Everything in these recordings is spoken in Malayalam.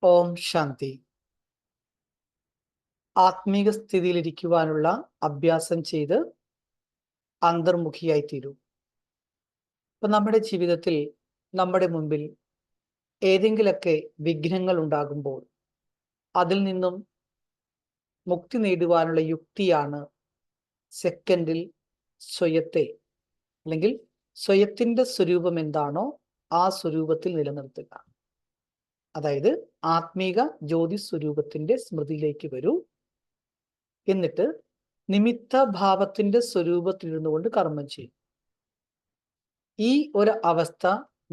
ഓം ശാന്തി. ആത്മീക സ്ഥിതിയിലിരിക്കുവാനുള്ള അഭ്യാസം ചെയ്ത് അന്തർമുഖിയായി തീരൂ. ഇപ്പൊ നമ്മുടെ ജീവിതത്തിൽ നമ്മുടെ മുമ്പിൽ ഏതെങ്കിലൊക്കെ വിഘ്നങ്ങൾ ഉണ്ടാകുമ്പോൾ അതിൽ നിന്നും മുക്തി നേടുവാനുള്ള യുക്തിയാണ് സെക്കൻഡിൽ സ്വയത്തെ, അല്ലെങ്കിൽ സ്വയത്തിന്റെ സ്വരൂപം എന്താണോ ആ സ്വരൂപത്തിൽ നിലനിർത്തുക. അതായത് ആത്മീക ജ്യോതി സ്വരൂപത്തിന്റെ സ്മൃതിയിലേക്ക് വരൂ. എന്നിട്ട് നിമിത്ത ഭാവത്തിന്റെ സ്വരൂപത്തിലിരുന്നു കൊണ്ട് കർമ്മം ചെയ്യും. ഈ ഒരു അവസ്ഥ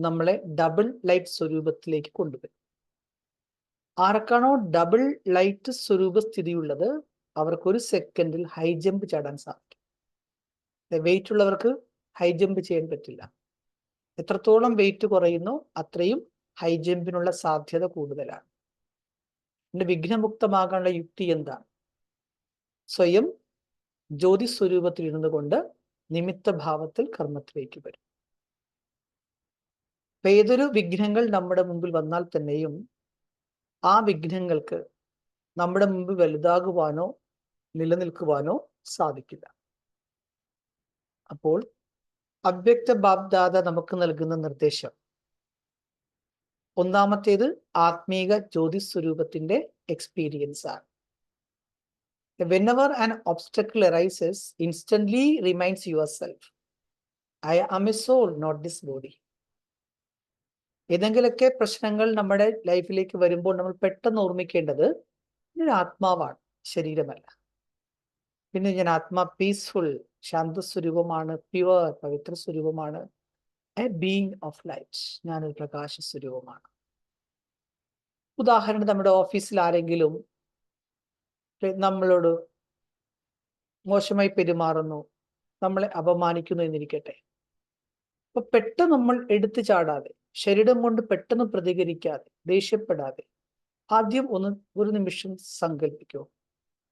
നമ്മളെ ഡബിൾ ലൈറ്റ് സ്വരൂപത്തിലേക്ക് കൊണ്ടുവരും. ആർക്കാണോ ഡബിൾ ലൈറ്റ് സ്വരൂപ സ്ഥിതിയുള്ളത് അവർക്ക് 1 സെക്കൻഡിൽ ഹൈ ജമ്പ് ചാടാൻ സാധിക്കും. വെയിറ്റ് ഉള്ളവർക്ക് ഹൈ ജമ്പ് ചെയ്യാൻ പറ്റില്ല. എത്രത്തോളം വെയിറ്റ് കുറയുന്നോ അത്രയും ഹൈ ജമ്പിനുള്ള സാധ്യത കൂടുതലാണ്. പിന്നെ വിഘ്നമുക്തമാകാനുള്ള യുക്തി എന്താണ്? സ്വയം ജ്യോതി സ്വരൂപത്തിൽ ഇരുന്നു കൊണ്ട് നിമിത്ത ഭാവത്തിൽ കർമ്മത്തിലേക്ക് വരും. ഏതൊരു വിഘ്നങ്ങൾ നമ്മുടെ മുമ്പിൽ വന്നാൽ തന്നെയും ആ വിഘ്നങ്ങൾക്ക് നമ്മുടെ മുമ്പിൽ വലുതാകുവാനോ നിലനിൽക്കുവാനോ സാധിക്കില്ല. അപ്പോൾ അവ്യക്ത ബാബ്ദാദ നമുക്ക് നൽകുന്ന നിർദ്ദേശം, ഒന്നാമത്തേത് ആത്മീക ജ്യോതി സ്വരൂപത്തിന്റെ എക്സ്പീരിയൻസ് ആണ്. Whenever an obstacle arises, instantly reminds yourself, I am a soul, not this body. ഏതെങ്കിലൊക്കെ പ്രശ്നങ്ങൾ നമ്മുടെ ലൈഫിലേക്ക് വരുമ്പോൾ നമ്മൾ പെട്ടെന്ന് ഓർമ്മിക്കേണ്ടത് ഞാൻ ആത്മാവാണ്, ശരീരമല്ല. പിന്നെ ഞാൻ ആത്മാ പീസ്ഫുൾ, ശാന്തസ്വരൂപമാണ്, പ്യുവർ, പവിത്ര സ്വരൂപമാണ്, എ ബീയിങ് ഓഫ് ലൈറ്റ്, ഞാനൊരു പ്രകാശ സ്വരൂപമാണ്. ഉദാഹരണം, നമ്മുടെ ഓഫീസിൽ ആരെങ്കിലും നമ്മളോട് മോശമായി പെരുമാറുന്നു, നമ്മളെ അപമാനിക്കുന്നു എന്നിരിക്കട്ടെ. അപ്പൊ പെട്ടെന്ന് നമ്മൾ എടുത്തു ചാടാതെ, ശരീരം കൊണ്ട് പെട്ടെന്ന് പ്രതികരിക്കാതെ, ദേഷ്യപ്പെടാതെ, ആദ്യം ഒരു നിമിഷം സങ്കല്പിക്കൂ.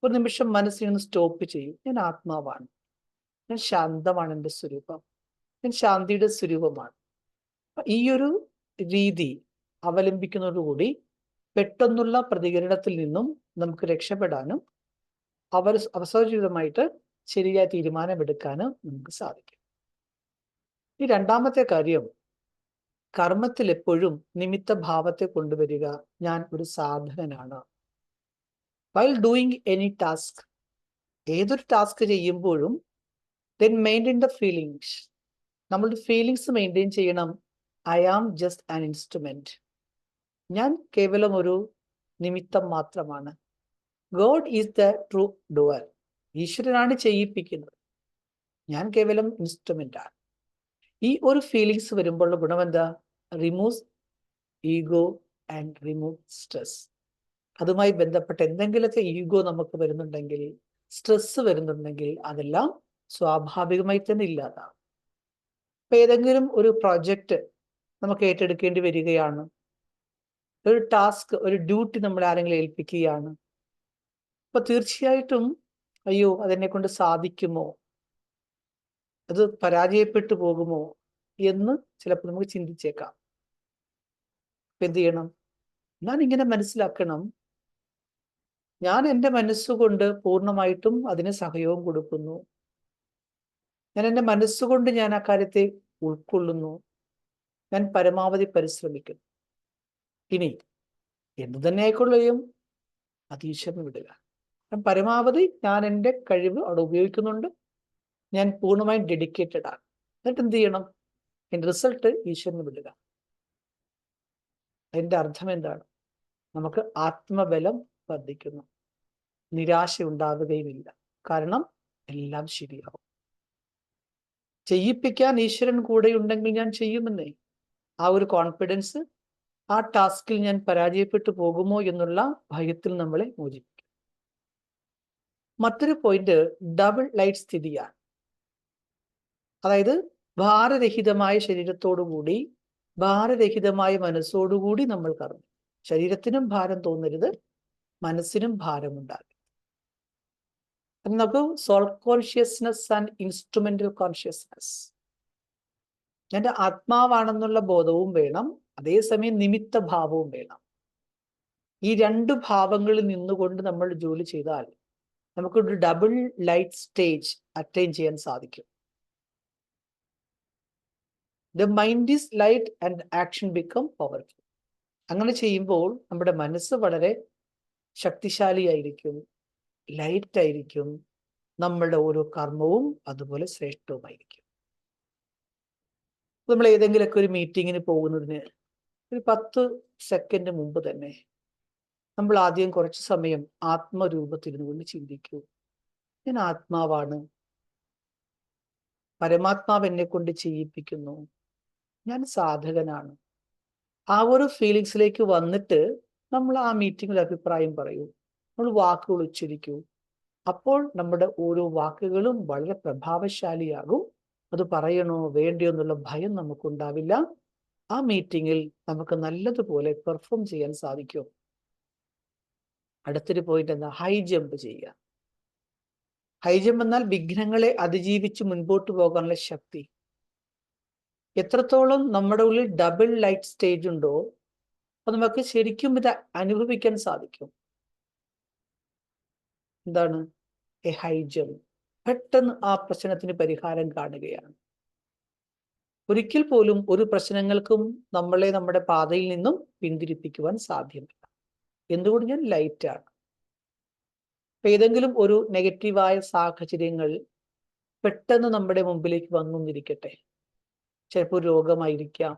ഒരു നിമിഷം മനസ്സിൽ നിന്ന് സ്റ്റോപ്പ് ചെയ്യൂ. ഞാൻ ആത്മാവാണ്, ഞാൻ ശാന്തമാണ്, എൻ്റെ സ്വരൂപം, ഞാൻ ശാന്തിയുടെ സ്വരൂപമാണ്. ഈ ഒരു രീതി അവലംബിക്കുന്നതോടുകൂടി പെട്ടെന്നുള്ള പ്രതികരണത്തിൽ നിന്നും നമുക്ക് രക്ഷപ്പെടാനും അവസരോചിതമായിട്ട് ശരിയായ തീരുമാനമെടുക്കാനും നമുക്ക് സാധിക്കും. ഈ രണ്ടാമത്തെ കാര്യം, കർമ്മത്തിൽ എപ്പോഴും നിമിത്ത ഭാവത്തെ കൊണ്ടുവരിക. ഞാൻ ഒരു സാധകനാണ്. വൈൽ ഡൂയിങ് എനി ടാസ്ക്, ഏതൊരു ടാസ്ക് ചെയ്യുമ്പോഴും then maintain the feelings. നമ്മളുടെ ഫീലിങ്സ് മെയിൻറ്റെയിൻ ചെയ്യണം. I am just an instrument, ഞാൻ കേവലം ഒരു നിമിത്തം മാത്രമാണ്. God is the true doer, ഈശ്വരനാണ് ചെയ്യിപ്പിക്കുന്നത്, ഞാൻ കേവലം ഇൻസ്ട്രുമെന്റ് ആണ്. ഈ ഒരു ഫീലിങ്സ് വരുമ്പോഴുള്ള ഗുണം എന്താ? Removes ego and remove stress. അതുമായി ബന്ധപ്പെട്ട എന്തെങ്കിലുമൊക്കെ ഈഗോ നമുക്ക് വരുന്നുണ്ടെങ്കിൽ, സ്ട്രെസ് വരുന്നുണ്ടെങ്കിൽ അതെല്ലാം സ്വാഭാവികമായി തന്നെ ഇല്ലാതാവും. ഇപ്പൊ ഏതെങ്കിലും ഒരു പ്രോജക്റ്റ് നമുക്ക് ഏറ്റെടുക്കേണ്ടി വരികയാണ്, ഒരു ടാസ്ക്, ഒരു ഡ്യൂട്ടി നമ്മൾ ആരെങ്കിലും ഏൽപ്പിക്കുകയാണ്. അപ്പൊ തീർച്ചയായിട്ടും അയ്യോ അതെന്നെ കൊണ്ട് സാധിക്കുമോ, അത് പരാജയപ്പെട്ടു പോകുമോ എന്ന് ചിലപ്പോൾ നമുക്ക് ചിന്തിച്ചേക്കാം. അപ്പൊ എന്ത് ചെയ്യണം? ഞാൻ ഇങ്ങനെ മനസ്സിലാക്കണം, ഞാൻ എൻ്റെ മനസ്സുകൊണ്ട് പൂർണ്ണമായിട്ടും അതിന് സഹയോഗം കൊടുക്കുന്നു, ഞാൻ എൻ്റെ മനസ്സുകൊണ്ട് ഞാൻ ആ കാര്യത്തെ ഉൾക്കൊള്ളുന്നു, ഞാൻ പരമാവധി പരിശ്രമിക്കുന്നു. ഇനി എന്തു തന്നെ ആയിക്കൊള്ളുകയും അത് ഈശ്വരന് വിടുക. പരമാവധി ഞാൻ എൻ്റെ കഴിവ് അവിടെ ഉപയോഗിക്കുന്നുണ്ട്, ഞാൻ പൂർണ്ണമായും ഡെഡിക്കേറ്റഡ് ആണ്. എന്നിട്ട് എന്ത് ചെയ്യണം? എൻ്റെ റിസൾട്ട് ഈശ്വരന് വിടുക. അതിൻ്റെ അർത്ഥം എന്താണ്? നമുക്ക് ആത്മബലം വർദ്ധിക്കുന്നു, നിരാശ ഉണ്ടാവുകയുമില്ല. കാരണം എല്ലാം ശരിയാവും. ചെയ്യിപ്പിക്കാൻ ഈശ്വരൻ കൂടെ ഉണ്ടെങ്കിൽ ഞാൻ ചെയ്യുമെന്നേ, ആ ഒരു കോൺഫിഡൻസ്, ആ ടാസ്കിൽ ഞാൻ പരാജയപ്പെട്ടു പോകുമോ എന്നുള്ള ഭയത്തിൽ നമ്മളെ മോചിപ്പിക്കും. മറ്റൊരു പോയിന്റ് ഡബിൾ ലൈറ്റ് സ്ഥിതിയാണ്. അതായത് ഭാരരഹിതമായ ശരീരത്തോടുകൂടി, ഭാരരഹിതമായ മനസ്സോടുകൂടി നമ്മൾ കർമ്മം. ശരീരത്തിനും ഭാരം തോന്നരുത്, മനസ്സിനും ഭാരമുണ്ടാകും. നമുക്ക് soul consciousness and instrumental consciousness, എൻ്റെ ആത്മാവാണെന്നുള്ള ബോധവും വേണം, അതേസമയം നിമിത്ത ഭാവവും വേണം. ഈ രണ്ട് ഭാവങ്ങളിൽ നിന്നുകൊണ്ട് നമ്മൾ ജോലി ചെയ്താൽ നമുക്കൊരു ഡബിൾ ലൈറ്റ് സ്റ്റേജ് അറ്റൈൻ ചെയ്യാൻ സാധിക്കും. The mind is light and action become powerful. അങ്ങനെ ചെയ്യുമ്പോൾ നമ്മുടെ മനസ്സ് വളരെ ശക്തിശാലിയായിരിക്കും, ലൈറ്റ് ആയിരിക്കും, നമ്മളുടെ ഓരോ കർമ്മവും അതുപോലെ ശ്രേഷ്ഠവുമായിരിക്കും. നമ്മൾ ഏതെങ്കിലുമൊക്കെ ഒരു മീറ്റിങ്ങിന് പോകുന്നതിന് ഒരു 10 സെക്കൻഡ് മുമ്പ് തന്നെ നമ്മൾ ആദ്യം കുറച്ച് സമയം ആത്മരൂപത്തിരുന്നു കൊണ്ട് ചിന്തിക്കൂ. ഞാൻ ആത്മാവാണ്, പരമാത്മാവ് എന്നെ കൊണ്ട് ചെയ്യിപ്പിക്കുന്നു, ഞാൻ സാധകനാണ്. ആ ഒരു ഫീലിങ്സിലേക്ക് വന്നിട്ട് നമ്മൾ ആ മീറ്റിങ്ങിൽ അഭിപ്രായം പറയൂ, നമ്മൾ വാക്കുകൾ ഉച്ചരിക്കൂ. അപ്പോൾ നമ്മുടെ ഓരോ വാക്കുകളും വളരെ പ്രഭാവശാലിയാകും. അത് പറയണോ വേണ്ടയോ എന്നുള്ള ഭയം നമുക്കുണ്ടാവില്ല. ആ മീറ്റിങ്ങിൽ നമുക്ക് നല്ലതുപോലെ പെർഫോം ചെയ്യാൻ സാധിക്കും. അടുത്തൊരു പോയിന്റ് എന്താ? ഹൈ ജമ്പ് ചെയ്യുക. ഹൈ ജമ്പ് എന്നാൽ വിഘ്നങ്ങളെ അതിജീവിച്ച് മുൻപോട്ട് പോകാനുള്ള ശക്തി. എത്രത്തോളം നമ്മുടെ ഉള്ളിൽ ഡബിൾ ലൈറ്റ് സ്റ്റേജ് ഉണ്ടോ അത് നമുക്ക് ശരിക്കും ഇത് അനുഭവിക്കാൻ സാധിക്കും. എന്താണ് എ ഹൈ ജമ്പ്? പെട്ടെന്ന് ആ പ്രശ്നത്തിന് പരിഹാരം കാണുകയാണ്. ഒരിക്കൽ പോലും ഒരു പ്രശ്നങ്ങൾക്കും നമ്മളെ നമ്മുടെ പാതയിൽ നിന്നും പിന്തിരിപ്പിക്കുവാൻ സാധ്യമല്ല. എന്തുകൊണ്ട്? ഞാൻ ലൈറ്റാണ്. ഏതെങ്കിലും ഒരു നെഗറ്റീവായ സാഹചര്യങ്ങൾ പെട്ടെന്ന് നമ്മുടെ മുമ്പിലേക്ക് വന്നിരിക്കട്ടെ. ചിലപ്പോൾ രോഗമായിരിക്കാം,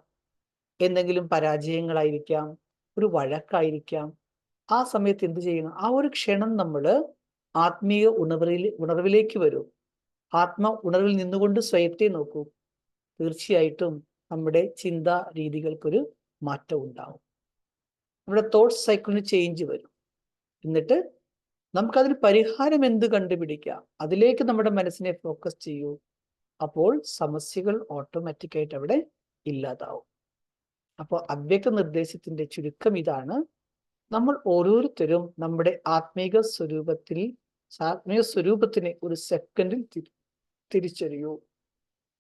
എന്തെങ്കിലും പരാജയങ്ങളായിരിക്കാം, ഒരു വഴക്കായിരിക്കാം. ആ സമയത്ത് എന്ത് ചെയ്യണം? ആ ഒരു ക്ഷണം നമ്മൾ ആത്മീയ ഉണർവിലേക്ക് വരും. ഉണർവിൽ നിന്നുകൊണ്ട് സ്വയത്തെ നോക്കൂ. തീർച്ചയായിട്ടും നമ്മുടെ ചിന്താ രീതികൾക്കൊരു മാറ്റം ഉണ്ടാവും. നമ്മുടെ തോട്ട് സൈക്കിളിന് ചേഞ്ച് വരും. എന്നിട്ട് നമുക്കതിന് പരിഹാരം എന്ത് കണ്ടുപിടിക്കാം, അതിലേക്ക് നമ്മുടെ മനസ്സിനെ ഫോക്കസ് ചെയ്യൂ. അപ്പോൾ സമസ്യകൾ ഓട്ടോമാറ്റിക്കായിട്ട് അവിടെ ഇല്ലാതാവും. അപ്പോൾ അവ്യക്ത നിർദ്ദേശത്തിന്റെ ചുരുക്കം ഇതാണ്: നമ്മൾ ഓരോരുത്തരും നമ്മുടെ ആത്മീക സ്വരൂപത്തിനെ ഒരു സെക്കൻഡിൽ തിരിച്ചറിയൂ.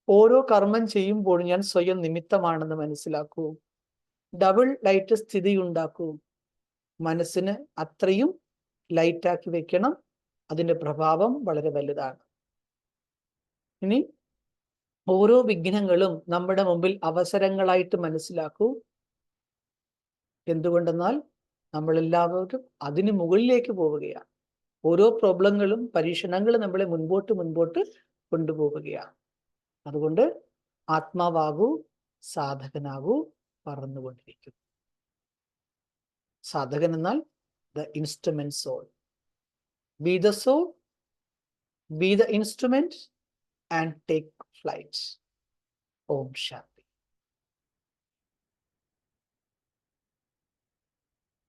ഓരോ കർമ്മം ചെയ്യുമ്പോൾ ഞാൻ സ്വയം നിമിത്തമാണെന്ന് മനസ്സിലാക്കൂ. ഡബിൾ ലൈറ്റ് സ്ഥിതി ഉണ്ടാക്കൂ. മനസ്സിന് അത്രയും ലൈറ്റാക്കി വെക്കണം. അതിന്റെ പ്രഭാവം വളരെ വലുതാണ്. ഇനി ഓരോ വിഘ്നങ്ങളും നമ്മുടെ മുമ്പിൽ അവസരങ്ങളായിട്ട് മനസ്സിലാക്കൂ. എന്തുകൊണ്ടെന്നാൽ നമ്മളെല്ലാവരും അതിന് മുകളിലേക്ക് പോവുകയാണ്. ഓരോ പ്രോബ്ലങ്ങളും പരീക്ഷണങ്ങളും നമ്മളെ മുൻപോട്ട് കൊണ്ടുപോവുകയാണ്. അതുകൊണ്ട് ആത്മാവാകൂ, സാധകനാകൂ, പറന്നുകൊണ്ടിരിക്കും. സാധകൻ എന്നാൽ the instrument soul. Be the soul, be the instrument and take flight. Om Shanti.